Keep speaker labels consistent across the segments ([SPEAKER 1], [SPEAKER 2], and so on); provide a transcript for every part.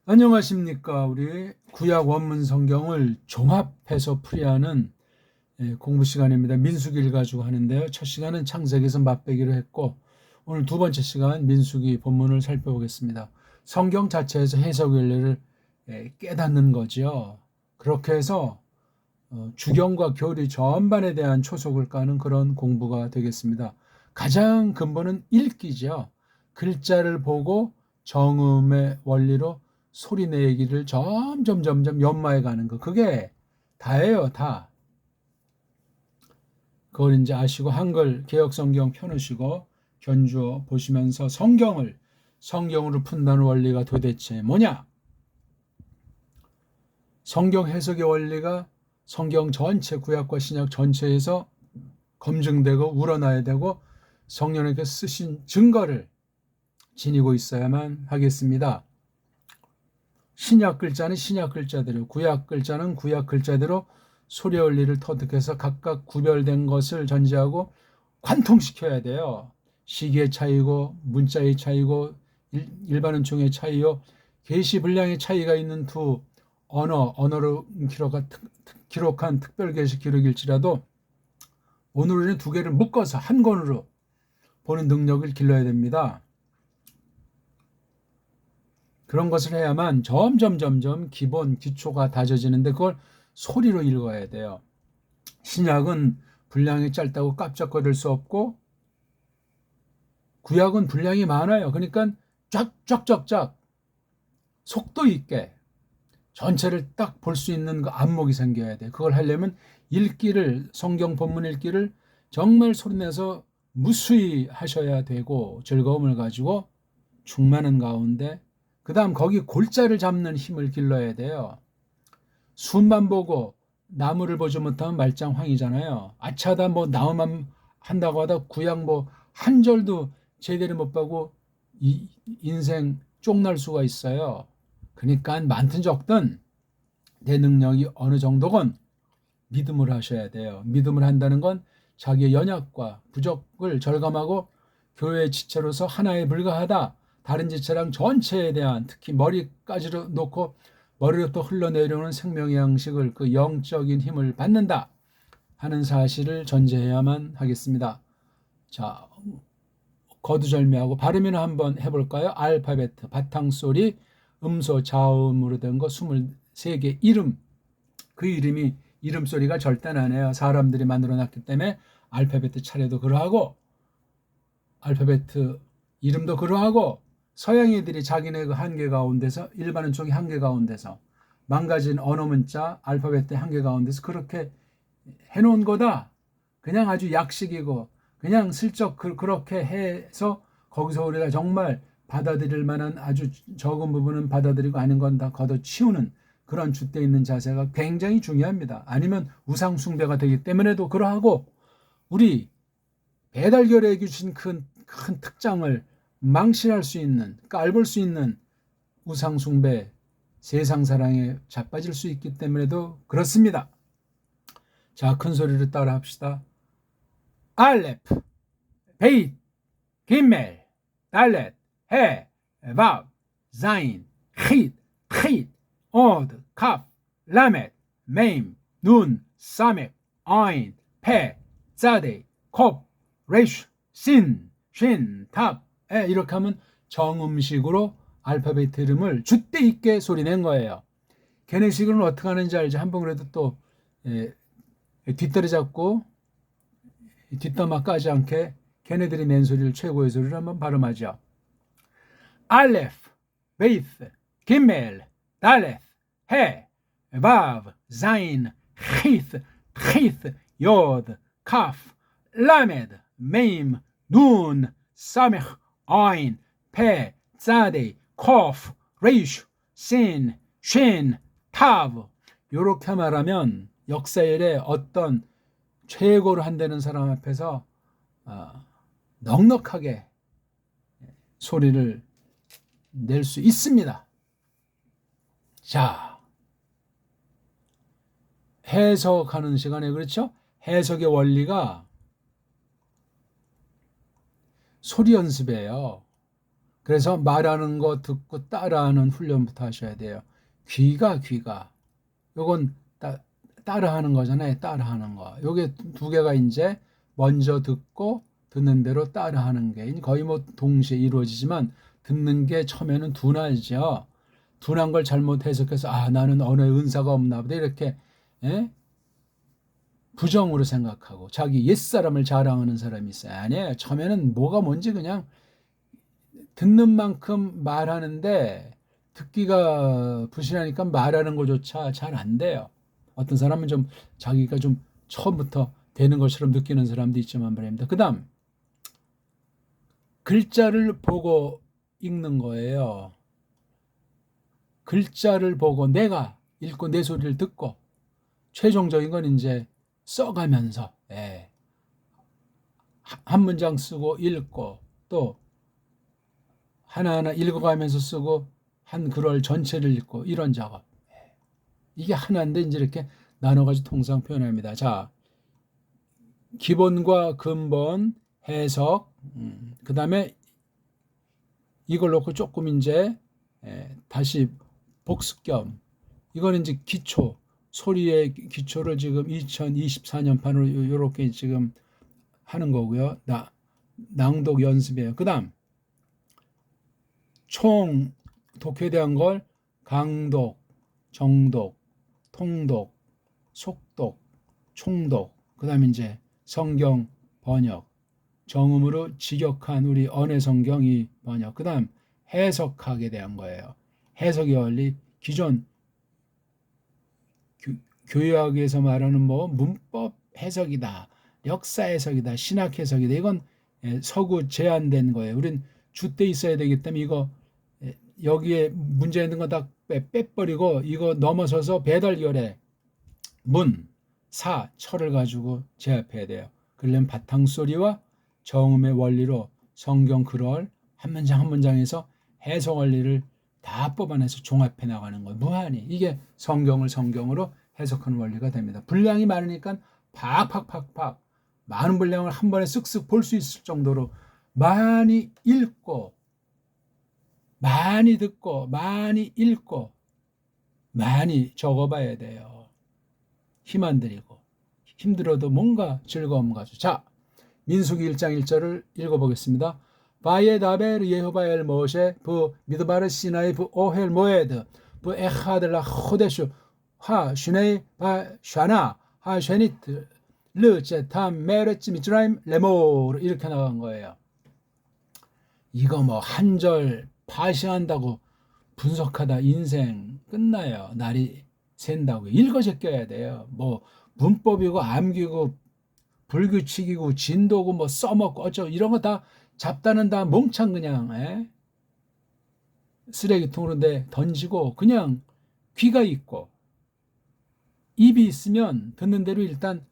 [SPEAKER 1] 안녕하십니까. 우리 구약 원문 성경을 종합해서 풀이하는 공부 시간입니다. 민수기를 가지고 하는데요. 첫 시간은 창세기에서 맛배기로 했고, 오늘 두 번째 시간 민수기 본문을 살펴보겠습니다. 성경 자체에서 해석 원리를 깨닫는 거죠. 그렇게 해서 주경과 교리 전반에 대한 초석을 까는 그런 공부가 되겠습니다. 가장 근본은 읽기죠. 글자를 보고 정음의 원리로 소리 내기를 점점 연마해 가는 거. 그게 다예요, 다. 그걸 이제 아시고 한글 개역 성경 펴놓으시고 견주어 보시면서 성경으로 푼다는 원리가 도대체 뭐냐? 성경 해석의 원리가 성경 전체 구약과 신약 전체에서 검증되고 우러나야 되고 성령님께서 쓰신 증거를 지니고 있어야만 하겠습니다. 신약 글자는 신약 글자대로, 구약 글자는 구약 글자대로 소리 원리를 터득해서 각각 구별된 것을 전제하고 관통시켜야 돼요. 시기의 차이고 문자의 차이고 일반 은총의 차이요, 계시 분량의 차이가 있는 두 언어로 기록한 특별 계시 기록일지라도 오늘은 두 개를 묶어서 한 권으로 보는 능력을 길러야 됩니다. 그런 것을 해야만 점점 기본 기초가 다져지는데 그걸 소리로 읽어야 돼요. 신약은 분량이 짧다고 깜짝거릴 수 없고 구약은 분량이 많아요. 그러니까 쫙쫙쫙쫙 속도 있게 전체를 딱 볼 수 있는 그 안목이 생겨야 돼. 그걸 하려면 성경 본문 읽기를 정말 소리내서 무수히 하셔야 되고 즐거움을 가지고 충만한 가운데 그 다음 거기 골자를 잡는 힘을 길러야 돼요. 순만 보고 나무를 보지 못하면 말짱황이잖아요. 아차다 뭐 나무만 한다고 하다 구약 뭐 한 절도 제대로 못 보고 인생 쪽날 수가 있어요. 그러니까 많든 적든 내 능력이 어느 정도건 믿음을 하셔야 돼요. 믿음을 한다는 건 자기의 연약과 부족을 절감하고 교회의 지체로서 하나에 불과하다. 다른 지체랑 전체에 대한 특히 머리까지로 놓고 머리로 또 흘러내려오는 생명의 양식을 그 영적인 힘을 받는다 하는 사실을 전제해야만 하겠습니다. 자, 거두절미하고 발음이나 한번 해볼까요? 알파벳 바탕소리 음소 자음으로 된 거 23개 이름, 그 이름이 이름소리가 절대 나네요. 사람들이 만들어놨기 때문에 알파벳 차례도 그러하고 알파벳 이름도 그러하고 서양 애들이 자기네 그 한계 가운데서 일반 은총이 한계 가운데서 망가진 언어 문자 알파벳 한계 가운데서 그렇게 해놓은 거다. 그냥 아주 약식이고 그냥 슬쩍 그렇게 해서 거기서 우리가 정말 받아들일 만한 아주 적은 부분은 받아들이고 아닌 건 다 걷어치우는 그런 줏대 있는 자세가 굉장히 중요합니다. 아니면 우상 숭배가 되기 때문에도 그러하고 우리 배달결에 주신 큰 특장을 망실할 수 있는, 깔볼 수 있는 우상 숭배, 세상 사랑에 자빠질 수 있기 때문에도 그렇습니다. 자, 큰 소리로 따라 합시다. 알레프, 베이트, 기멜, 달렛, 해, 바브, 자인, 힛, 오드, 카프, 라멧, 메임, 눈, 사멕, 아인, 페, 자데, 콥, 레슈, 신, 쉰, 탑. 이렇게 하면 정음식으로 알파벳 이름을 줏대 있게 소리낸 거예요. 걔네식으로는 어떻게 하는지 알죠? 한번 그래도 또 뒷다리 잡고 뒷담화 까지 않게 걔네들이 낸 소리를 최고의 소리를 한번 발음하죠. 알레프, 베이트, 기멜, 달렛, 해, 바브, 자인, 힛, 요드, 카프, 라메드, 메임, 눈, 사메խ, 아인, 페, 자데, 코프, 레이슈, 신, 쉰, 타브. 이렇게 말하면 역사일에 어떤 최고로 한다는 사람 앞에서 넉넉하게 소리를 낼 수 있습니다. 자, 해석하는 시간에 그렇죠? 해석의 원리가 소리 연습이에요. 그래서 말하는 거 듣고 따라하는 훈련부터 하셔야 돼요. 귀가 요건 따라하는 거잖아요. 따라하는 거. 요게 두 개가 이제 먼저 듣고 듣는 대로 따라하는 게 거의 뭐 동시에 이루어지지만 듣는 게 처음에는 둔하죠. 둔한 걸 잘못 해석해서 나는 언어의 은사가 없나 보다 이렇게 부정으로 생각하고 자기 옛사람을 자랑하는 사람이 있어요. 아니에요. 처음에는 뭐가 뭔지 그냥 듣는 만큼 말하는데 듣기가 부실하니까 말하는 것조차 잘 안 돼요. 어떤 사람은 좀 자기가 좀 처음부터 되는 것처럼 느끼는 사람도 있지만 말입니다. 그 다음 글자를 보고 읽는 거예요. 글자를 보고 내가 읽고 내 소리를 듣고 최종적인 건 이제 써가면서 한 문장 쓰고 읽고 또 하나하나 읽어가면서 쓰고 한 글을 전체를 읽고 이런 작업. 이게 하나인데 이제 이렇게 나눠가지고 통상 표현합니다. 자, 기본과 근본, 해석, 그 다음에 이걸 놓고 조금 이제 다시 복습 겸 이거는 이제 기초, 소리의 기초를 지금 2024년판으로 이렇게 지금 하는 거고요. 낭독 연습이에요. 그 다음 총 독해에 대한 걸 강독, 정독, 통독, 속독, 총독, 그 다음에 이제 성경 번역, 정음으로 직역한 우리 언해 성경이 번역, 그 다음 해석하게 대한 거예요. 해석의 원리, 기존 교육학에서 말하는 뭐 문법 해석이다, 역사 해석이다, 신학 해석이다. 이건 서구 제한된 거예요. 우린 주때 있어야 되기 때문에 이거 여기에 문제 있는 거 다 빼버리고 이거 넘어서서 배달결에 문, 사, 철을 가지고 제압해야 돼요. 그러려면 바탕소리와 정음의 원리로 성경 글을 한 문장 한 문장에서 해석 원리를 다 뽑아내서 종합해 나가는 거예요. 무한히. 이게 성경을 성경으로 해석하는 원리가 됩니다. 분량이 많으니까 팍팍팍팍 많은 분량을 한 번에 쓱쓱 볼 수 있을 정도로 많이 읽고 많이 듣고 많이 읽고 많이 적어봐야 돼요. 힘 안 들이고 힘들어도 뭔가 즐거움 가지고. 자, 민수기 1장 1절을 읽어보겠습니다. 바예 다베르 예호바 엘 모셰 부 미드바르 시나이 부 오헬 모에드 부 에하들라 호데슈 하 슈네이 바 샤나 하 쉐니트 르제탐 메레츠 미츠라임 레모르 이렇게 나간 거예요. 이거 뭐 한 절 파시한다고 분석하다 인생 끝나요. 날이 샌다고 읽어 제껴야 돼요. 뭐 문법이고 암기고 불규칙이고 진도고 뭐 써먹고 어쩌고 이런 거 다 잡다는 다 몽창 그냥 쓰레기통으로 내 던지고 그냥 귀가 있고 입이 있으면 듣는 대로 일단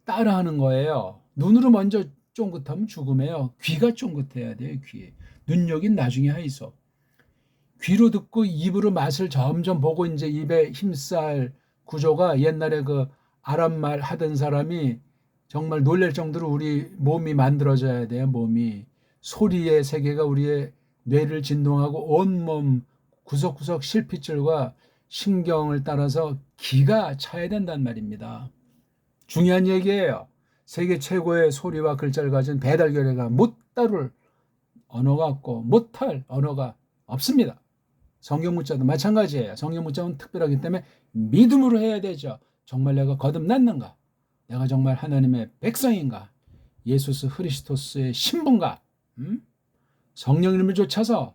[SPEAKER 1] 따라하는 거예요. 눈으로 먼저 쫑긋하면 죽음이에요. 귀가 쫑긋해야 돼요. 귀에. 눈여긴 나중에 하이소. 귀로 듣고 입으로 맛을 점점 보고 이제 입에 힘쌀 구조가 옛날에 그 아랍말 하던 사람이 정말 놀랄 정도로 우리 몸이 만들어져야 돼요. 몸이. 소리의 세계가 우리의 뇌를 진동하고 온몸 구석구석 실핏줄과 신경을 따라서 기가 차야 된단 말입니다. 중요한 얘기예요. 세계 최고의 소리와 글자를 가진 배달결의가 못 다룰 언어가 없고 못할 언어가 없습니다. 성경 문자도 마찬가지예요. 성경 문자는 특별하기 때문에 믿음으로 해야 되죠. 정말 내가 거듭났는가? 내가 정말 하나님의 백성인가? 예수스 그리스도스의 신분가? 성령 이름을 쫓아서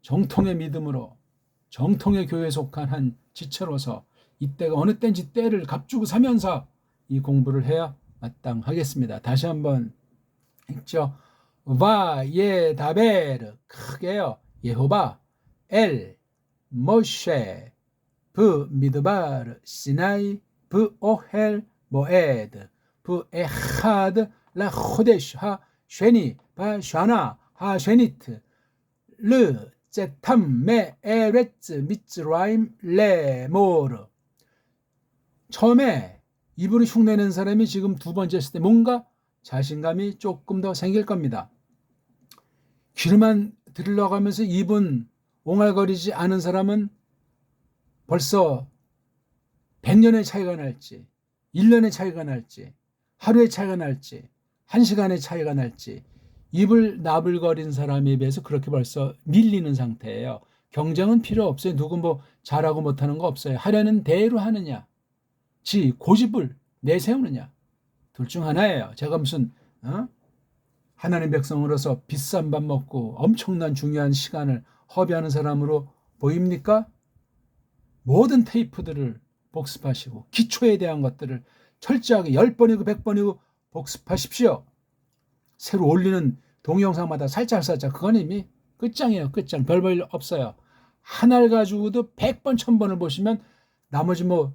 [SPEAKER 1] 정통의 믿음으로 정통의 교회에 속한 한 지체로서 이때가 어느 때인지 때를 값주고 사면서 이 공부를 해야 마땅하겠습니다. 다시 한번 읽죠. 예 다베르 크게요. 예호바 엘 모셰 브 미드바르 시나이 브 오헬 모에드 브 에하드 라 호데시 하 쉐니 바 샤나 하 쉐니트 르 제탐 메 에레츠 미츠라임 레모르. 처음에 입으로 흉내낸 사람이 지금 두 번째 했을 때 뭔가 자신감이 조금 더 생길 겁니다. 귀로만 들러가면서 입은 옹알거리지 않은 사람은 벌써 100년의 차이가 날지, 1년의 차이가 날지, 하루의 차이가 날지, 1시간의 차이가 날지, 입을 나불거린 사람에 비해서 그렇게 벌써 밀리는 상태예요. 경쟁은 필요 없어요. 누구 뭐 잘하고 못하는 거 없어요. 하려는 대로 하느냐, 지 고집을 내세우느냐, 둘 중 하나예요. 제가 무슨 하나님 백성으로서 비싼 밥 먹고 엄청난 중요한 시간을 허비하는 사람으로 보입니까? 모든 테이프들을 복습하시고 기초에 대한 것들을 철저하게 10번이고 100번이고 복습하십시오. 새로 올리는 동영상마다 살짝 그건 이미 끝장이에요. 끝장. 별볼 일 없어요. 하나를 가지고도 100번 1000번을 보시면 나머지 뭐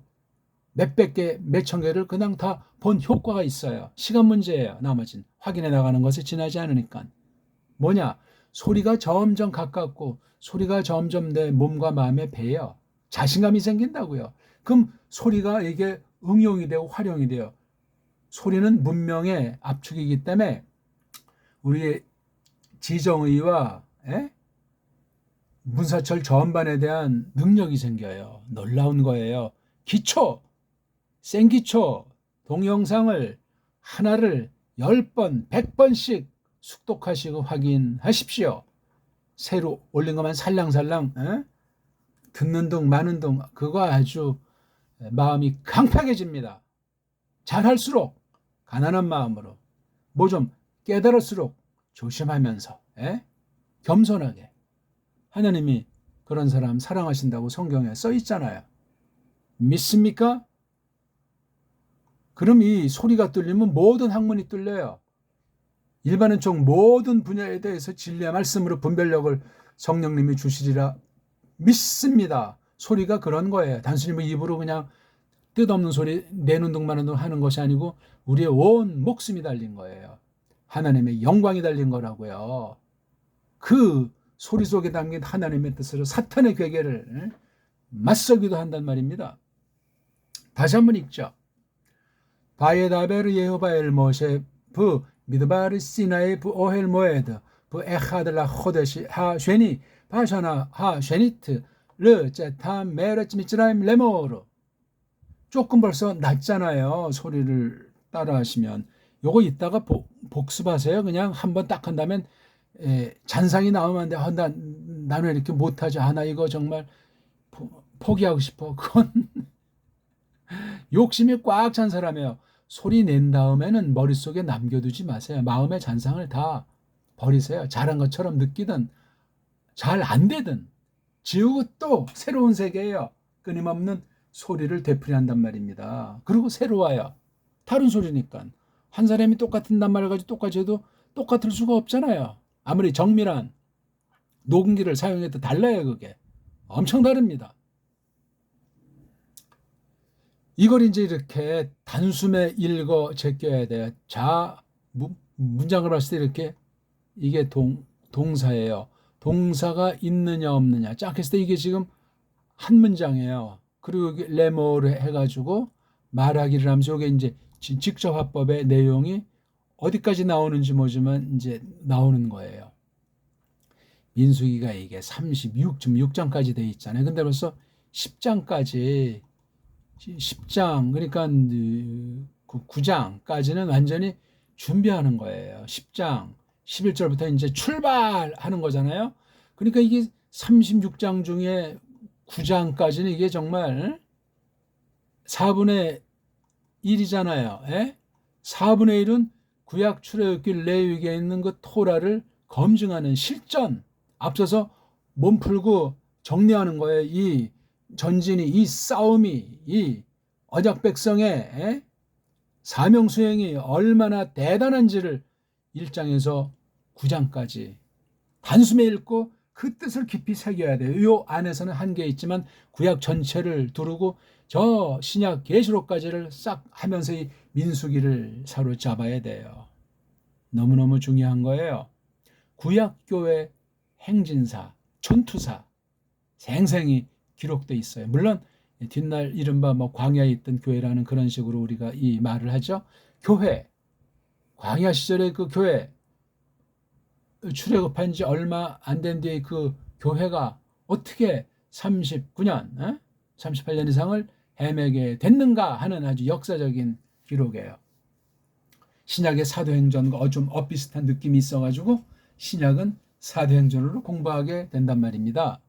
[SPEAKER 1] 몇백 개 몇천 개를 그냥 다 본 효과가 있어요. 시간 문제예요. 나머지는 확인해 나가는 것에 지나지 않으니까. 뭐냐, 소리가 점점 가깝고 소리가 점점 내 몸과 마음에 배요. 자신감이 생긴다고요. 그럼 소리가 이게 응용이 되고 활용이 돼요. 소리는 문명의 압축이기 때문에 우리의 지정의와 문사철 전반에 대한 능력이 생겨요. 놀라운 거예요. 기초, 생기초, 동영상을 하나를 10번, 100번씩 숙독하시고 확인하십시오. 새로 올린 것만 살랑살랑 듣는 둥 마는 둥 그거 아주 마음이 강팍해집니다. 잘할수록 가난한 마음으로 뭐 좀 깨달을수록 조심하면서 겸손하게 하나님이 그런 사람 사랑하신다고 성경에 써 있잖아요. 믿습니까? 그럼 이 소리가 뚫리면 모든 학문이 뚫려요. 일반은 총 모든 분야에 대해서 진리의 말씀으로 분별력을 성령님이 주시리라 믿습니다. 소리가 그런 거예요. 단순히 뭐 입으로 그냥 뜻없는 소리 내는 둥 마는 둥 하는 것이 아니고 우리의 온 목숨이 달린 거예요. 하나님의 영광이 달린 거라고요. 그 소리 속에 담긴 하나님의 뜻으로 사탄의 괴계를 맞설기도 한단 말입니다. 다시 한번 읽죠. 바에다베르 예호바엘 모셰 부 미드바르 시나의 부 오헬 모에드 부 에하들라 호데시 하 쉐니 바샤나 하 쉐니트 르 제탐 메르츠 미츠라임 레모르. 조금 벌써 낮잖아요. 소리를 따라 하시면 요거 이따가 복습하세요. 그냥 한번 딱 한다면 잔상이 나오면 안 돼. 나는 왜 이렇게 못하지? 나 이거 정말 포기하고 싶어. 그건 욕심이 꽉 찬 사람이에요. 소리 낸 다음에는 머릿속에 남겨두지 마세요. 마음의 잔상을 다 버리세요. 잘한 것처럼 느끼든 잘 안 되든 지우고 또 새로운 세계예요. 끊임없는 소리를 되풀이한단 말입니다. 그리고 새로워요. 다른 소리니까. 한 사람이 똑같은 낱말을 가지고 똑같이 해도 똑같을 수가 없잖아요. 아무리 정밀한 녹음기를 사용해도 달라요. 그게 엄청 다릅니다. 이걸 이제 이렇게 단숨에 읽어 제껴야 돼요. 문장을 봤을 때 이렇게 이게 동사예요. 동사가 있느냐 없느냐. 짝 했을 때 이게 지금 한 문장이에요. 그리고 레모를 해가지고 말하기를 하면서 이게 이제 직접 화법의 내용이 어디까지 나오는지 모르지만 이제 나오는 거예요. 민수기가 이게 36장까지 돼 있잖아요. 근데 벌써 10장까지 10장 그러니까 9장까지는 완전히 준비하는 거예요. 10장 11절부터 이제 출발하는 거잖아요. 그러니까 이게 36장 중에 9장까지는 이게 정말 4분의 1이잖아요. 4분의 1은 구약 출애굽기 레위기에 있는 그 토라를 검증하는 실전, 앞서서 몸 풀고 정리하는 거예요. 이 전진이, 이 싸움이, 이 언약 백성의 사명 수행이 얼마나 대단한지를 1장에서 9장까지 단숨에 읽고 그 뜻을 깊이 새겨야 돼요. 이 안에서는 한계 있지만 구약 전체를 두르고 저 신약 계시록까지를 싹 하면서 이 민수기를 사로잡아야 돼요. 너무너무 중요한 거예요. 구약교회 행진사, 전투사 생생히 기록돼 있어요. 물론 뒷날 이른바 뭐 광야에 있던 교회라는 그런 식으로 우리가 이 말을 하죠. 교회, 광야 시절의 그 교회 출애굽한 지 얼마 안 된 뒤에 그 교회가 어떻게 39년, 38년 이상을 헤매게 됐는가 하는 아주 역사적인 기록이에요. 신약의 사도행전과 좀 엇비슷한 느낌이 있어가지고 신약은 사도행전으로 공부하게 된단 말입니다.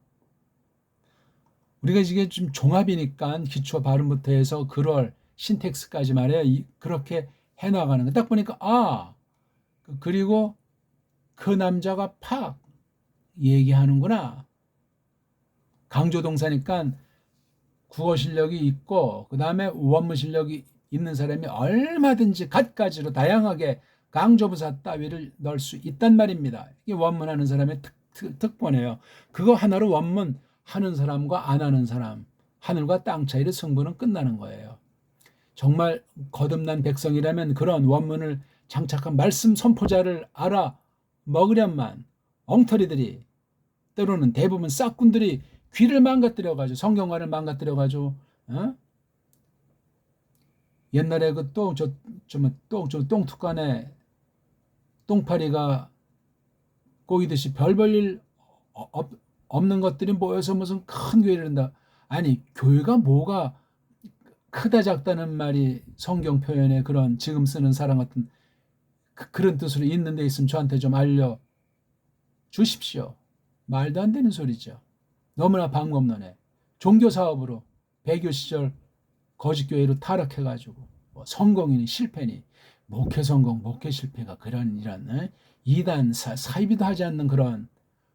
[SPEAKER 1] 우리가 이게 좀 종합이니까 기초 발음부터 해서 글월, 신텍스까지 말이에요. 그렇게 해나가는 거. 딱 보니까 그리고 그 남자가 팍 얘기하는구나. 강조동사니까 국어 실력이 있고 그 다음에 원문 실력이 있는 사람이 얼마든지 갖가지로 다양하게 강조부사 따위를 넣을 수 있단 말입니다. 이게 원문하는 사람의 특권이에요. 그거 하나로 원문 하는 사람과 안 하는 사람, 하늘과 땅 차이의 승부는 끝나는 거예요. 정말 거듭난 백성이라면 그런 원문을 장착한 말씀 선포자를 알아 먹으련만 엉터리들이, 때로는 대부분 싹군들이 귀를 망가뜨려가지고 성경관을 망가뜨려가지고 옛날에 그 똥툭간에 똥파리가 꼬이듯이 별볼일 없는 것들이 모여서 무슨 큰 교회를 한다. 아니 교회가 뭐가 크다 작다는 말이 성경 표현에 그런 지금 쓰는 사람 같은 그런 뜻으로 있는 데 있으면 저한테 좀 알려 주십시오. 말도 안 되는 소리죠. 너무나 방법론에 종교 사업으로 배교 시절 거짓교회로 타락해가지고 성공이니 실패니 목회 성공 목회 실패가 그런 이런 이단 사이비도 하지 않는 그런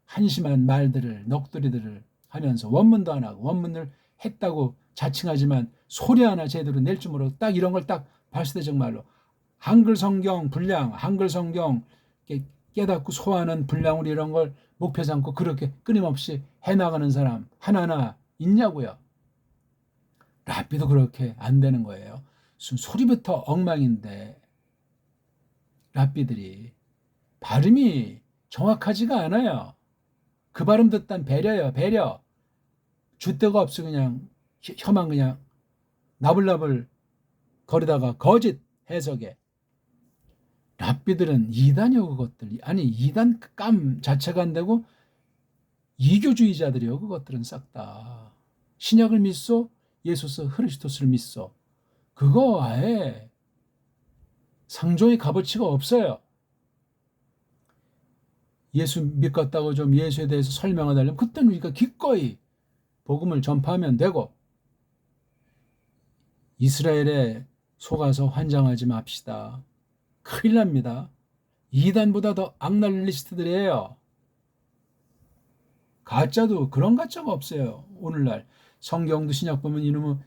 [SPEAKER 1] 한심한 말들을 넋두리들을 하면서 원문도 안 하고 원문을 했다고 자칭하지만 소리 하나 제대로 낼 줄 모르고 딱 이런 걸 딱 봤을 때 정말로 한글 성경 분량 한글 성경 깨닫고 소화하는 분량으로 이런 걸 목표 삼고 그렇게 끊임없이 해나가는 사람 하나하나 있냐고요. 랍비도 그렇게 안 되는 거예요. 소리부터 엉망인데 랍비들이 발음이 정확하지가 않아요. 그 발음 듣단 배려요. 배려. 줏대가 없어 그냥 혀만 그냥 나불나불 거리다가 거짓 해석에 랍비들은 이단이요 그것들. 아니 이단 감 자체가 안 되고 이교주의자들이요 그것들은 싹 다. 신약을 믿소 예수스 크리스토스를 믿소. 그거 아예 상종의 값어치가 없어요. 예수 믿겠다고 좀 예수에 대해서 설명하려면 그때는 우리가 기꺼이 복음을 전파하면 되고 이스라엘에 속아서 환장하지 맙시다. 큰일 납니다. 이단보다 더 악랄 리스트들이에요. 가짜도 그런 가짜가 없어요. 오늘날 성경도 신약 보면 이놈은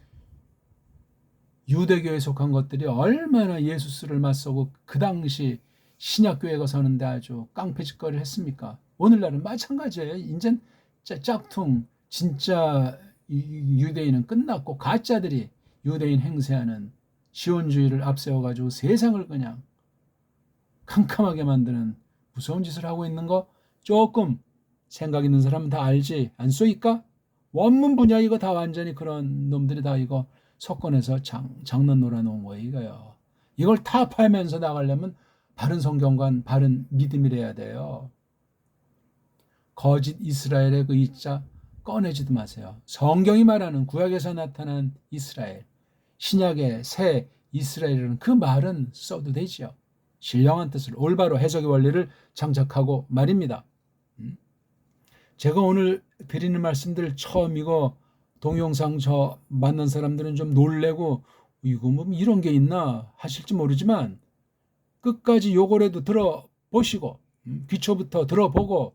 [SPEAKER 1] 유대교에 속한 것들이 얼마나 예수스를 맞서고 그 당시 신약교회가 서는데 아주 깡패짓거리를 했습니까? 오늘날은 마찬가지예요. 이젠 짝퉁 진짜 유대인은 끝났고 가짜들이 유대인 행세하는 시온주의를 앞세워가지고 세상을 그냥 캄캄하게 만드는 무서운 짓을 하고 있는 거 조금 생각 있는 사람은 다 알지 않소이까? 원문 분야 이거 다 완전히 그런 놈들이 다 이거 석권에서 장난 놀아놓은 거예요 이거요. 이걸 타파하면서 나가려면 바른 성경관 바른 믿음이래야 돼요. 거짓 이스라엘의 그 이자 꺼내지도 마세요. 성경이 말하는 구약에서 나타난 이스라엘, 신약의 새 이스라엘이라는 그 말은 써도 되지요. 신령한 뜻을 올바로 해석의 원리를 장착하고 말입니다. 제가 오늘 드리는 말씀들 처음이고 동영상 저 만난 사람들은 좀 놀래고 이거 뭐 이런 게 있나 하실지 모르지만 끝까지 요거라도 들어보시고 기초부터 들어보고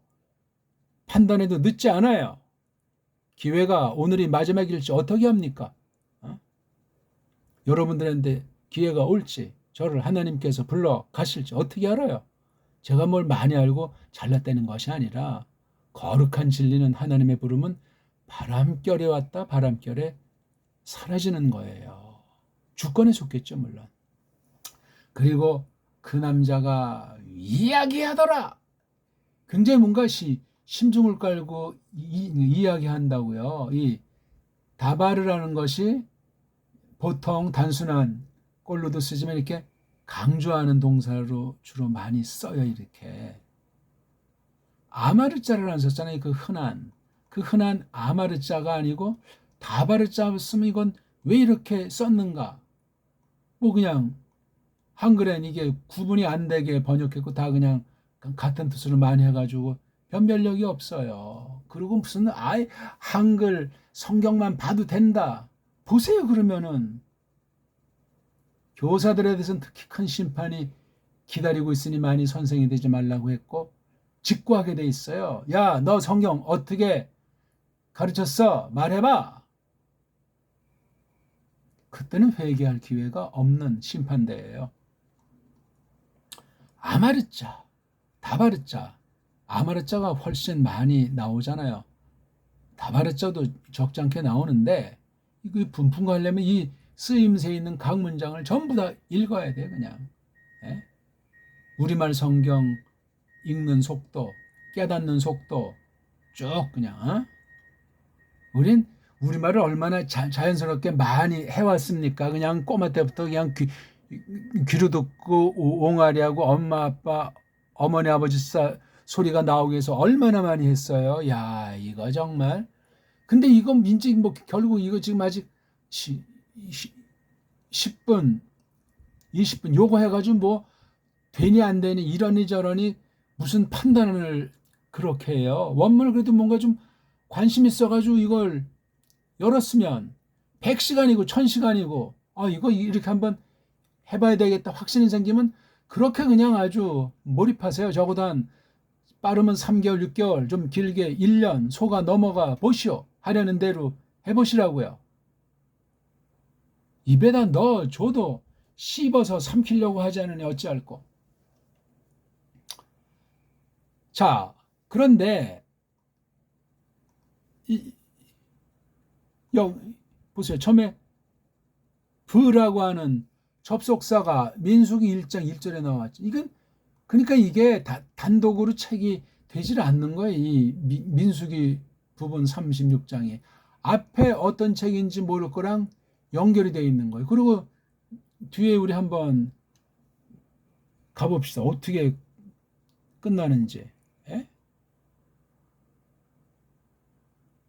[SPEAKER 1] 판단해도 늦지 않아요. 기회가 오늘이 마지막일지 어떻게 합니까? 여러분들한테 기회가 올지 저를 하나님께서 불러 가실지 어떻게 알아요? 제가 뭘 많이 알고 잘났다는 것이 아니라 거룩한 진리는 하나님의 부름은 바람결에 왔다 바람결에 사라지는 거예요. 주권에 속겠죠 물론. 그리고 그 남자가 이야기하더라. 굉장히 뭔가 심중을 깔고 이야기한다고요. 이 다바를 하는 것이 보통 단순한 꼴로도 쓰지만 이렇게 강조하는 동사로 주로 많이 써요. 이렇게 아마르자를 안 썼잖아요. 그 흔한 아마르자가 아니고 다바르자 쓰면 이건 왜 이렇게 썼는가? 뭐 그냥 한글엔 이게 구분이 안 되게 번역했고 다 그냥 같은 뜻으로 많이 해가지고 변별력이 없어요. 그리고 무슨 아예 한글 성경만 봐도 된다. 보세요. 그러면은 교사들에 대해서는 특히 큰 심판이 기다리고 있으니 많이 선생이 되지 말라고 했고 직구하게 돼 있어요. 야, 너 성경 어떻게 가르쳤어? 말해봐. 그때는 회개할 기회가 없는 심판대예요. 아마르자, 다바르자, 아마르자가 훨씬 많이 나오잖아요. 다바르자도 적지 않게 나오는데 이거 분풍하려면 이 쓰임새 있는 각 문장을 전부 다 읽어야 돼 그냥. 예? 우리말 성경 읽는 속도, 깨닫는 속도 쭉 그냥. 어? 우린 우리말을 얼마나 자연스럽게 많이 해왔습니까? 그냥 꼬마 때부터 그냥 귀로 듣고 옹알이하고 엄마 아빠 어머니 아버지 소리가 나오기 위해서 얼마나 많이 했어요. 야, 이거 정말. 근데 이거 민증 뭐 결국 이거 지금 아직 10분 20분 요거 해가지고 뭐 되니 안 되니 이러니 저러니 무슨 판단을 그렇게 해요. 원문을 그래도 뭔가 좀 관심 있어가지고 이걸 열었으면 100시간이고 1000시간이고 이거 이렇게 한번 해봐야 되겠다 확신이 생기면 그렇게 그냥 아주 몰입하세요. 적어도 한 빠르면 3개월 6개월 좀 길게 1년 속아 넘어가 보시오. 하려는 대로 해보시라고요. 입에다 넣어줘도 씹어서 삼키려고 하지 않으니 어찌할꼬. 자, 그런데 보세요. 처음에 브라고 하는 접속사가 민수기 1장 1절에 나왔죠. 이건 그러니까 이게 단독으로 책이 되질 않는 거예요. 이 민수기 부분 36장이 앞에 어떤 책인지 모를 거랑 연결이 되어 있는 거예요. 그리고 뒤에 우리 한번 가봅시다. 어떻게 끝나는지. 예?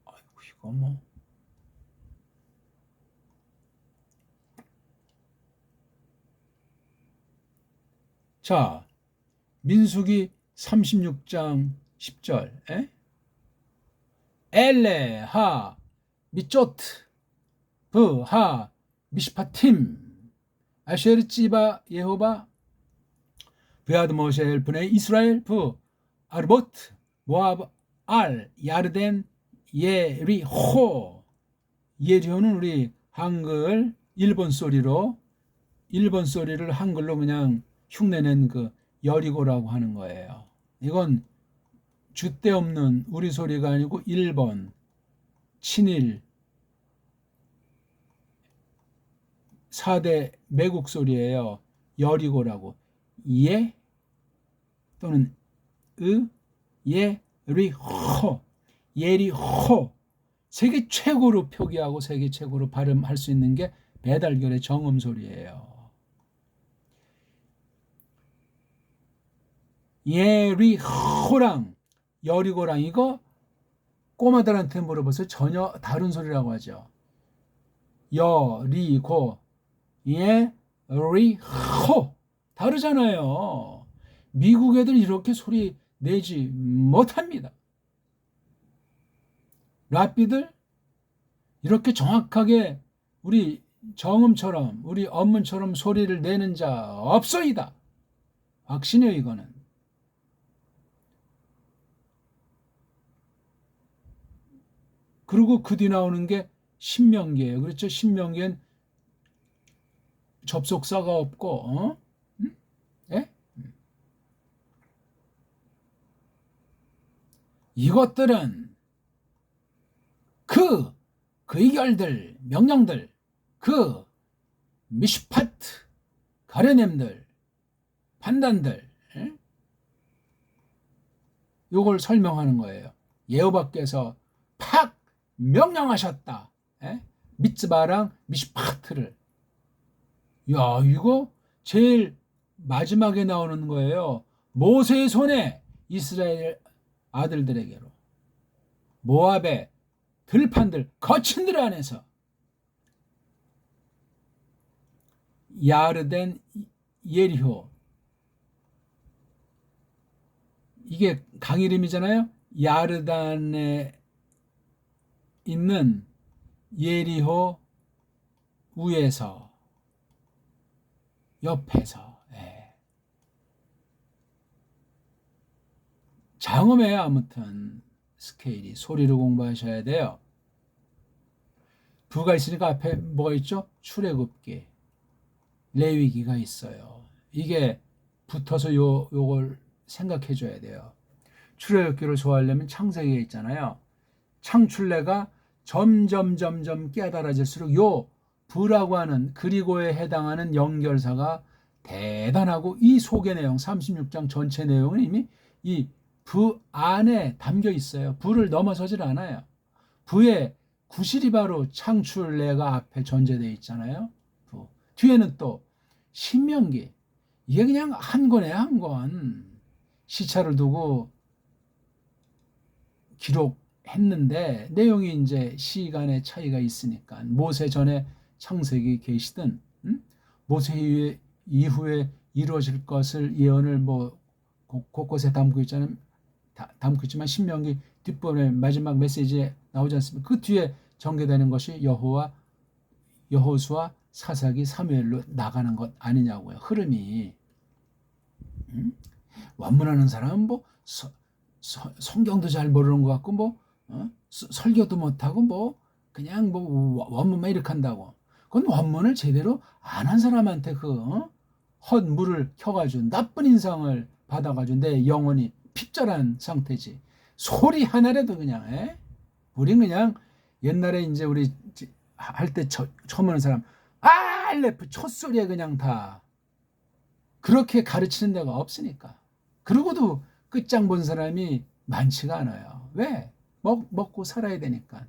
[SPEAKER 1] 아이고 이거 뭐 자, 민수기 36장 10절. 에? 엘레 하 미쪼트 브하 미시파팀 아쉐르 찌바 예호바 브야드 모셀 분의 이스라엘 브 아르보트 모압 알 야르덴 예리호. 예리호는 우리 한글 일본 소리를 한글로 그냥 흉내낸 그 여리고라고 하는 거예요. 이건 줏대 없는 우리 소리가 아니고 일본 친일 4대 매국 소리예요. 여리고라고. 예 또는 예리호 예리호. 세계 최고로 표기하고 세계 최고로 발음할 수 있는 게 배달결의 정음 소리예요. 예리호랑 여리고랑 이거 꼬마들한테 물어보세요. 전혀 다른 소리라고 하죠. 여리고 예리호 다르잖아요. 미국 애들 이렇게 소리 내지 못합니다. 랍비들 이렇게 정확하게 우리 정음처럼 우리 언문처럼 소리를 내는 자 없소이다. 확신이에요 이거는. 그리고 그 뒤 나오는 게 신명기예요. 그렇죠? 신명기엔 접속사가 없고 예? 이것들은 그 의결들, 명령들, 그 미슈파트, 가르넴들, 판단들 요걸 설명하는 거예요. 여호와께서 팍 명령하셨다. 미츠바랑 미슈파트를. 야, 이거 제일 마지막에 나오는 거예요. 모세의 손에 이스라엘 아들들에게로 모압의 들판들 거친 들 안에서 야르덴 예리호, 이게 강 이름이잖아요. 야르단에 있는 예리호 위에서 옆에서 장엄해요. 아무튼 스케일이. 소리로 공부하셔야 돼요. 부가 있으니까 앞에 뭐가 있죠? 출애굽기, 레위기가 있어요. 이게 붙어서 요걸 생각해 줘야 돼요. 출애굽기를 소화하려면 창세기에 있잖아요. 창출내가 점점 깨달아질수록 요 부라고 하는 그리고에 해당하는 연결사가 대단하고, 이 속의 내용 36장 전체 내용은 이미 이 부 안에 담겨 있어요. 부를 넘어서질 않아요. 부의 구실이 바로 창출내가 앞에 전제되어 있잖아요. 부. 뒤에는 또 신명기, 이게 그냥 한 권이에요. 한 권. 시차를 두고 기록했는데 내용이 이제 시간의 차이가 있으니까 모세 전에 창세기 계시든 모세 이후에 이루어질 것을 예언을 뭐 곳곳에 담고 있지만 신명기 뒷부분에 마지막 메시지에 나오지 않습니까? 그 뒤에 전개되는 것이 여호수아, 사사기, 사무엘로 나가는 것 아니냐고요. 흐름이. 원문하는 사람은 뭐 성경도 잘 모르는 것 같고 뭐 설교도 못하고 뭐 그냥 뭐 원문만 이렇게 한다고. 그건 원문을 제대로 안 한 사람한테 헛물을 켜가지고 나쁜 인상을 받아가지고 내 영혼이 핍절한 상태지. 소리 하나라도 그냥 우린 그냥 옛날에 이제 우리 할 때 처음 하는 사람 알레프 첫소리에 그냥 다 그렇게 가르치는 데가 없으니까. 그러고도 끝장 본 사람이 많지가 않아요. 왜? 먹고 살아야 되니까.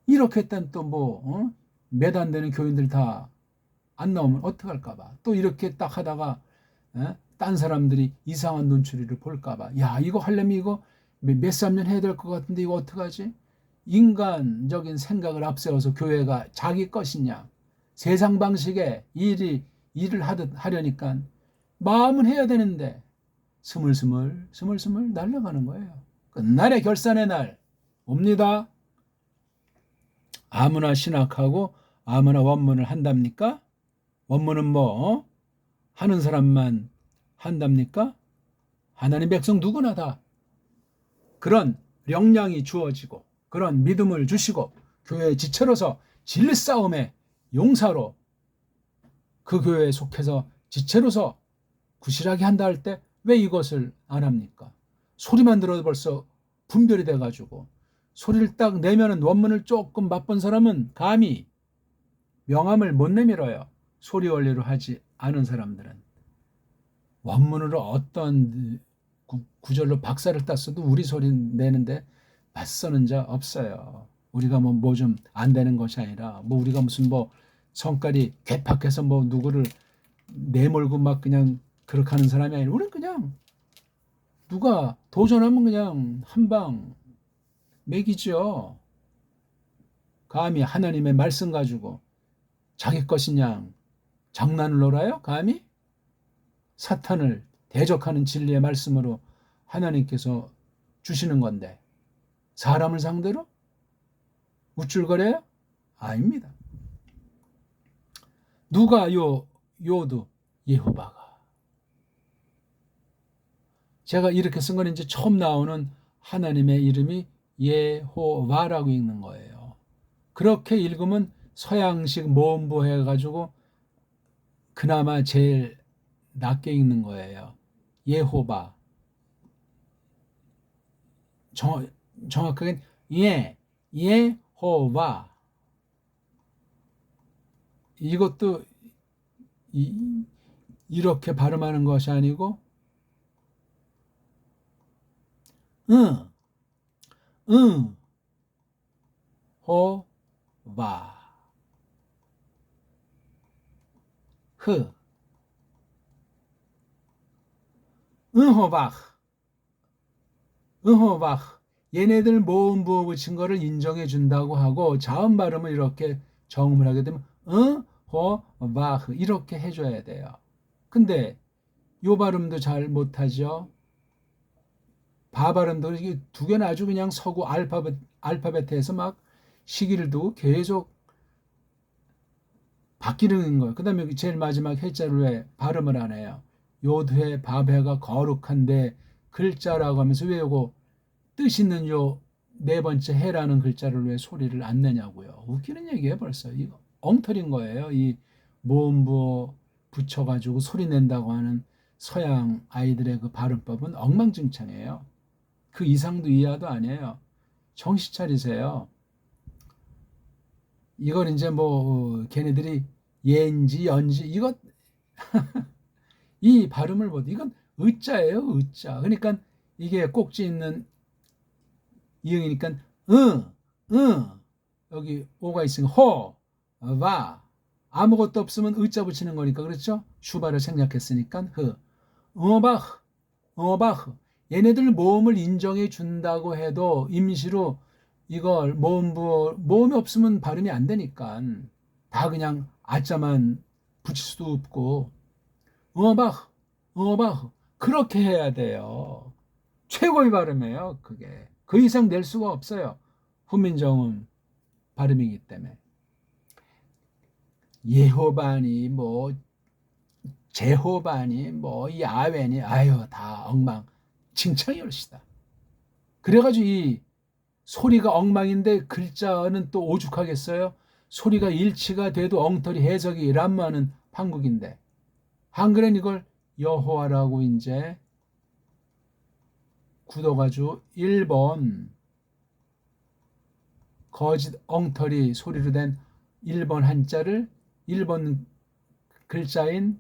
[SPEAKER 1] 이렇게 했던 또 몇 안 되는 교인들 다 안 나오면 어떡할까봐. 또 이렇게 딱 하다가 딴 사람들이 이상한 눈초리를 볼까봐. 야, 이거 하려면 이거 몇 3년 해야 될 것 같은데 이거 어떡하지? 인간적인 생각을 앞세워서 교회가 자기 것이냐, 세상 방식의 일을 하려니까 마음은 해야 되는데 스물스물 날려가는 거예요. 끝날의 결산의 날 옵니다. 아무나 신학하고 아무나 원문을 한답니까? 원문은 하는 사람만 한답니까? 하나님 백성 누구나 다 그런 역량이 주어지고 그런 믿음을 주시고 교회의 지체로서 진리 싸움의 용사로 그 교회에 속해서 지체로서 구실하게 한다 할 때 왜 이것을 안 합니까? 소리만 들어도 벌써 분별이 돼가지고 소리를 딱 내면은 원문을 조금 맛본 사람은 감히 명함을 못 내밀어요. 소리 원리로 하지 않은 사람들은. 원문으로 어떤 구절로 박사를 땄어도 우리 소리 내는데 맞서는 자 없어요. 우리가 뭐 좀 안 되는 것이 아니라 우리가 무슨 성깔이 괴팍해서 누구를 내몰고 막 그냥 그렇게 하는 사람이 아니라 우리는 그냥 누가 도전하면 그냥 한 방 먹이죠. 감히 하나님의 말씀 가지고 자기 것이냐 장난을 놀아요? 감히? 사탄을 대적하는 진리의 말씀으로 하나님께서 주시는 건데 사람을 상대로 우쭐거려요? 아닙니다. 누가 요도 예호바가. 제가 이렇게 쓴 건 이제 처음 나오는 하나님의 이름이 예호와라고 읽는 거예요. 그렇게 읽으면 서양식 모음부 해가지고 그나마 제일 낮게 읽는 거예요. 예호바. 정확하게 예호와. 이것도 이렇게 발음하는 것이 아니고 호바 은호박 으허바흐. 얘네들 모음 부호 붙인 거를 인정해 준다고 하고 자음 발음을 이렇게 정음을 하게 되면 으허바흐 이렇게 해줘야 돼요. 근데 요 발음도 잘 못하죠. 바 발음도 이게 두 개는 아주 그냥 서구 알파벳에서 막 시기를 두고 계속 바뀌는 거예요. 그 다음에 제일 마지막 해자를 왜 발음을 안 해요? 요드해 바배가 거룩한데 글자라고 하면서 왜 요거 뜻 있는 요 네 번째 해라는 글자를 왜 소리를 안 내냐고요. 웃기는 얘기예요 벌써. 이거 엉터리인 거예요. 이 모음부 붙여가지고 소리 낸다고 하는 서양 아이들의 그 발음법은 엉망진창이에요. 그 이상도 이하도 아니에요. 정신 차리세요. 이걸 이제 뭐 걔네들이 예인지 연지 이것 이 발음을 못 이건 의자예요 의자. 그러니까 이게 꼭지 있는 이응이니까 여기 오가 있으니까 와 아무것도 없으면 의자 붙이는 거니까 그렇죠? 슈바를 생략했으니까 어바흐 어바흐 얘네들 모음을 인정해 준다고 해도 임시로 이걸 모음이 없으면 발음이 안 되니까 다 그냥 아자만 붙일 수도 없고 어바흐 어바흐 그렇게 해야 돼요. 최고의 발음이에요. 그게 그 이상 낼 수가 없어요. 훈민정음 발음이기 때문에 예호바니 뭐 제호바니 뭐 야외니 아유 다 엉망진창이올시다. 그래가지고 이 소리가 엉망인데 글자는 또 오죽하겠어요? 소리가 일치가 돼도 엉터리 해석이 람마는 한국인데 한글엔 이걸 여호와라고 이제 굳어가지고 1번 거짓 엉터리 소리로 된 1번 한자를 1번 글자인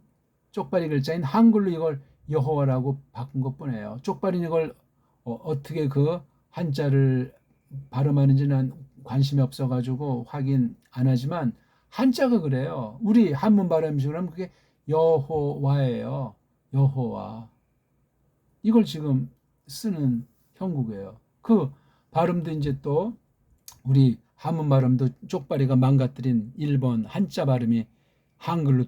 [SPEAKER 1] 쪽발이 글자인 한글로 이걸 여호와라고 바꾼 것 뿐이에요. 쪽발인 이걸 어떻게 그 한자를 발음하는지는 관심이 없어가지고 확인 안 하지만 한자가 그래요. 우리 한문 발음식으로 하면 그게 여호와예요. 여호와. 이걸 지금 쓰는 형국이에요. 그 발음도 이제 또 우리 한문 발음도 쪽발이가 망가뜨린 일본 한자 발음이 한글로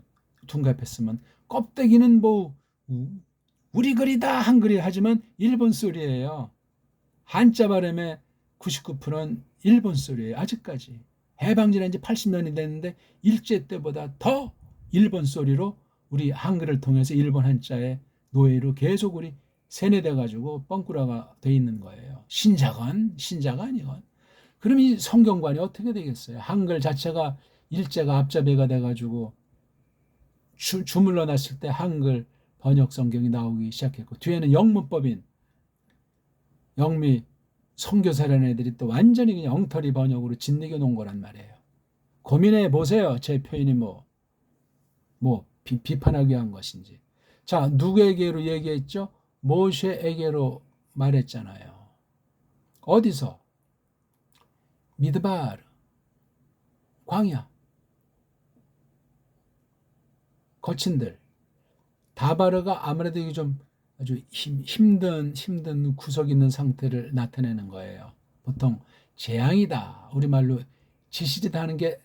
[SPEAKER 1] 둔갑했으면 껍데기는 뭐 우리 글이다 한글이 하지만 일본 소리예요. 한자 발음의 99%는 일본 소리예요. 아직까지. 해방지난 지 80년이 됐는데 일제 때보다 더 일본 소리로 우리 한글을 통해서 일본 한자의 노예로 계속 우리 세뇌돼 가지고 뻥꾸라가 돼 있는 거예요. 신자가 아니건. 그럼 이 성경관이 어떻게 되겠어요? 한글 자체가 일제가 앞잡이가 돼 가지고 주물러 놨을 때 한글 번역 성경이 나오기 시작했고 뒤에는 영문법인 영미 선교사라는 애들이 또 완전히 그냥 엉터리 번역으로 짓이겨 놓은 거란 말이에요. 고민해 보세요. 제 표현이 비판하기 위한 것인지. 자, 누구에게로 얘기했죠? 모세에게로 말했잖아요. 어디서? 미드바르, 광야, 거친들. 다바르가 아무래도 이게 좀 아주 힘든 구석 있는 상태를 나타내는 거예요. 보통 재앙이다. 우리말로 지시리다 하는 게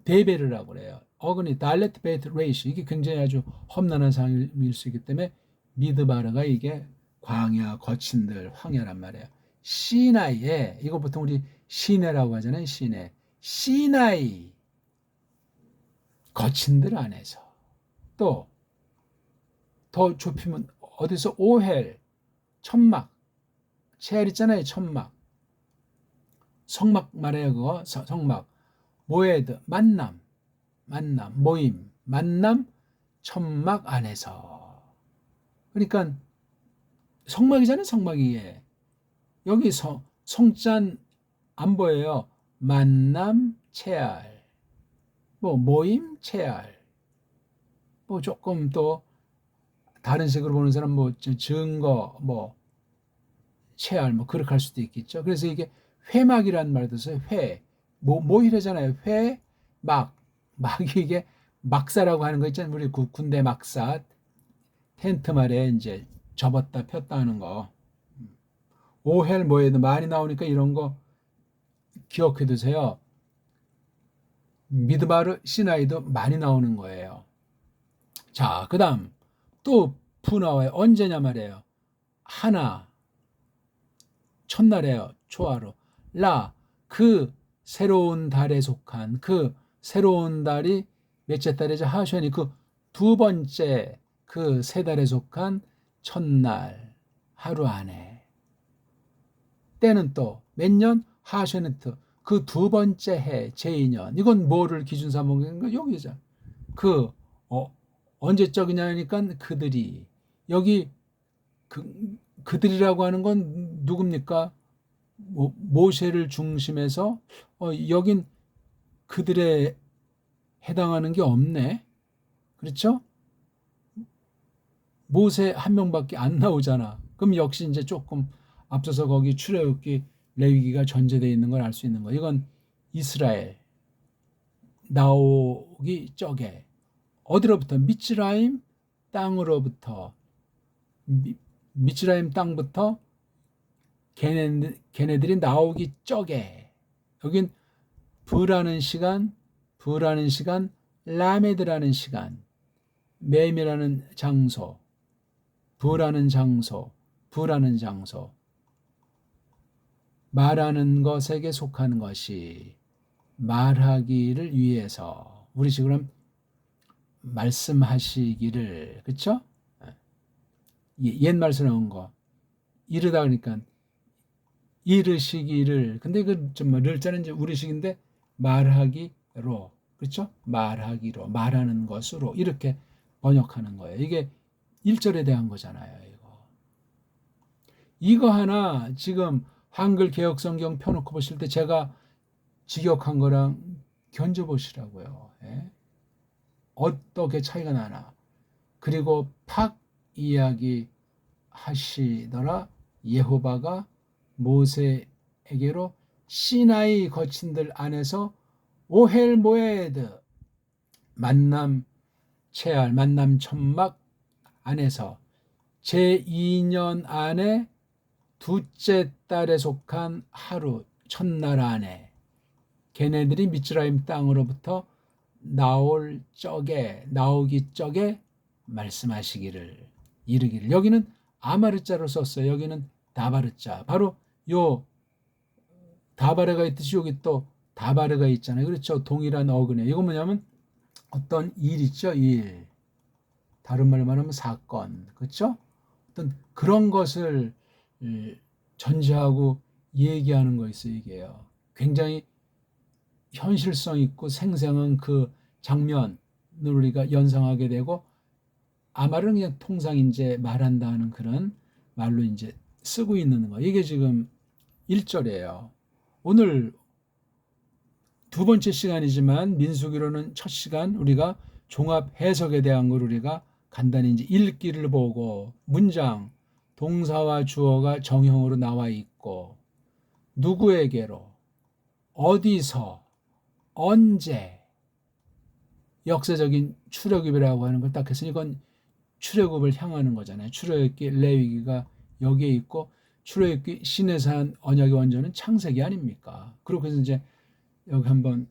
[SPEAKER 1] 데베르라고 그래요. 어근이 달레트 베이트 레이시 이게 굉장히 아주 험난한 상황일 수 있기 때문에 미드바르가 이게 광야, 거친들, 황야란 말이에요. 시나이에 이거 보통 우리 시내라고 하잖아요. 시나이 거친들 안에서 또 더 좁히면 어디서 오헬, 천막, 체알 있잖아요. 천막, 성막 말해요. 그거 성막, 모에드, 만남, 모임, 만남, 천막 안에서. 그러니까 성막이잖아요. 성막이에 여기 성짠 안 보여요. 만남, 체알, 모임, 체알, 조금 또 다른 색으로 보는 사람 증거 체알 그렇게 할 수도 있겠죠. 그래서 이게 회막이라는 말도 써요. 모이래잖아요. 막이 이게 막사라고 하는 거 있잖아요. 우리 군대 막사 텐트 말에 이제 접었다 폈다 하는 거. 오헬 모에드 많이 나오니까 이런 거 기억해 두세요. 미드바르 시나이도 많이 나오는 거예요. 자, 그 다음 또 부 나와요. 언제냐 말이에요. 하나, 첫날이에요. 초하루. 라, 그 새로운 달에 속한, 그 새로운 달이 몇째 달이죠? 하션이 그 두 번째 그 세 달에 속한 첫날 하루 안에. 때는 또 몇 년? 하셔니트 그 두 번째 해 제2년. 이건 뭐를 기준 삼은 거? 여기죠. 그 언제적이냐니까 그들이 여기 그들이라고 하는 건 누굽니까? 모세를 중심해서 여긴 그들에 해당하는 게 없네. 그렇죠? 모세 한 명밖에 안 나오잖아. 그럼 역시 이제 조금 앞서서 거기 출애굽기 레위기가 전제되어 있는 걸 알 수 있는 거. 이건 이스라엘 나오기 쪽에 어디로부터? 미츠라임 땅으로부터 미츠라임 땅부터 걔네들이 나오기 쪽에 여긴 부라는 시간, 라메드라는 시간, 맴이라는 장소, 부라는 장소, 말하는 것에게 속하는 것이 말하기를 위해서 우리 지금 말씀하시기를 그쵸? 옛말서 나온 거 이르다 그러니까 이르시기를 근데 르자는 이제 우리식인데 말하기로 그렇죠? 말하기로 말하는 것으로 이렇게 번역하는 거예요. 이게 1절에 대한 거잖아요. 이거 하나 지금 한글 개혁 성경 펴놓고 보실 때 제가 직역한 거랑 견져보시라고요. 예? 어떻게 차이가 나나. 그리고 팍 이야기 하시더라. 여호와가 모세에게로 시나이 거친들 안에서 오헬 모에드 만남 체알 만남 천막 안에서 제2년 안에 둘째 달에 속한 하루 첫날 안에 걔네들이 미츠라임 땅으로부터 나오기 쪽에 말씀하시기를 이르기를. 여기는 아마르자로 썼어요. 여기는 다바르자. 바로 요 다바르가 있듯이 여기 또 다바르가 있잖아요. 그렇죠. 동일한 어근에. 이거 뭐냐면 어떤 일 있죠. 일. 다른 말로 말하면 사건. 그렇죠. 어떤 그런 것을 전제하고 얘기하는 거 있어요. 이게요. 굉장히 현실성 있고 생생한 그 장면을 우리가 연상하게 되고 아마르는 그냥 통상 이제 말한다 하는 그런 말로 이제 쓰고 있는 거. 이게 지금 1절이에요. 오늘 두 번째 시간이지만 민수기로는 첫 시간 우리가 종합 해석에 대한 걸 우리가 간단히 이제 읽기를 보고 문장 동사와 주어가 정형으로 나와 있고 누구에게로 어디서 언제 역사적인 출애굽이라고 하는 걸 딱 해서 이건 출애굽을 향하는 거잖아요. 출애굽기 레위기가 여기에 있고 출애굽기 시내산 언약의 원조는 창세기 아닙니까? 그렇게 해서 이제 여기 한번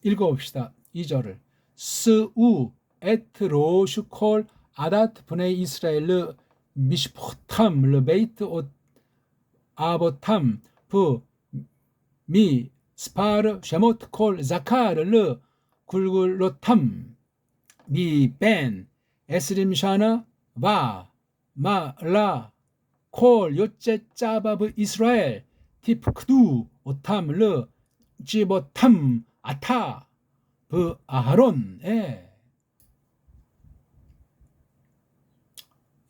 [SPEAKER 1] 읽어봅시다. 2절을 스우 에트 로슈콜 아다트 브네이 이스라엘 미시포탐 르베이트 오 아보탐 부미 스파르 쉐모트 콜 자카르 르 굴굴로탐 미벤 에스림 샤나 와 마라 콜 요째 짜바브 이스라엘 티프크두 오탐 르 지보탐 아타 브 아하론.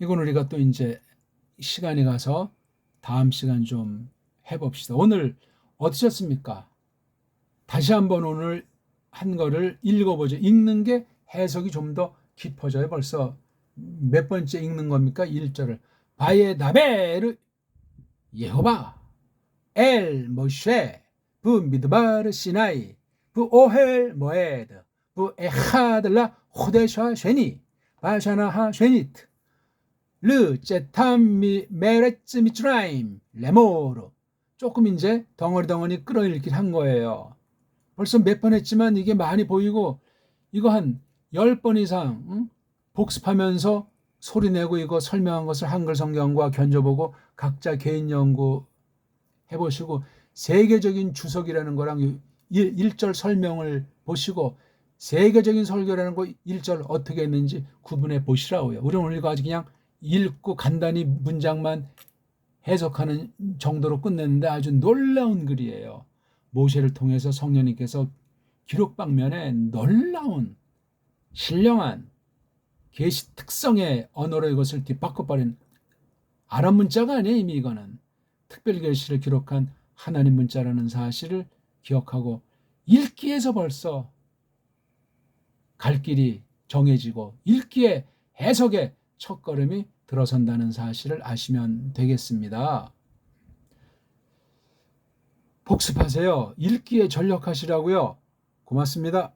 [SPEAKER 1] 이건 우리가 또 이제 시간이 가서 다음 시간 좀 해봅시다. 오늘 어떠셨습니까? 다시 한번 오늘 한 거를 읽어보죠. 읽는 게 해석이 좀 더 깊어져요. 벌써 몇 번째 읽는 겁니까? 1절을 바에 다베르 예호바 엘 모쉐 부 미드바르 시나이 부 오헬 모에드 부 에하들라 호데샤 쉐니 바샤나하 쉐니트 르 제탐미 메레츠 미츠라임 레모르. 조금 이제 덩어리 끌어읽기를 한 거예요. 벌써 몇 번 했지만 이게 많이 보이고 이거 한 10번 이상 복습하면서 소리내고 이거 설명한 것을 한글 성경과 견줘보고 각자 개인 연구 해보시고 세계적인 주석이라는 거랑 1절 설명을 보시고 세계적인 설교라는 거 1절 어떻게 했는지 구분해 보시라고요. 우리는 오늘 이거 아직 그냥 읽고 간단히 문장만 해석하는 정도로 끝냈는데 아주 놀라운 글이에요. 모세를 통해서 성령님께서 기록 방면에 놀라운 신령한 계시 특성의 언어로 이것을 뒤바꿔버린 아랍 문자가 아니에요. 이미 이거는 특별 계시를 기록한 하나님 문자라는 사실을 기억하고 읽기에서 벌써 갈 길이 정해지고 읽기에 해석의 첫걸음이 들어선다는 사실을 아시면 되겠습니다. 복습하세요. 읽기에 전력하시라고요. 고맙습니다.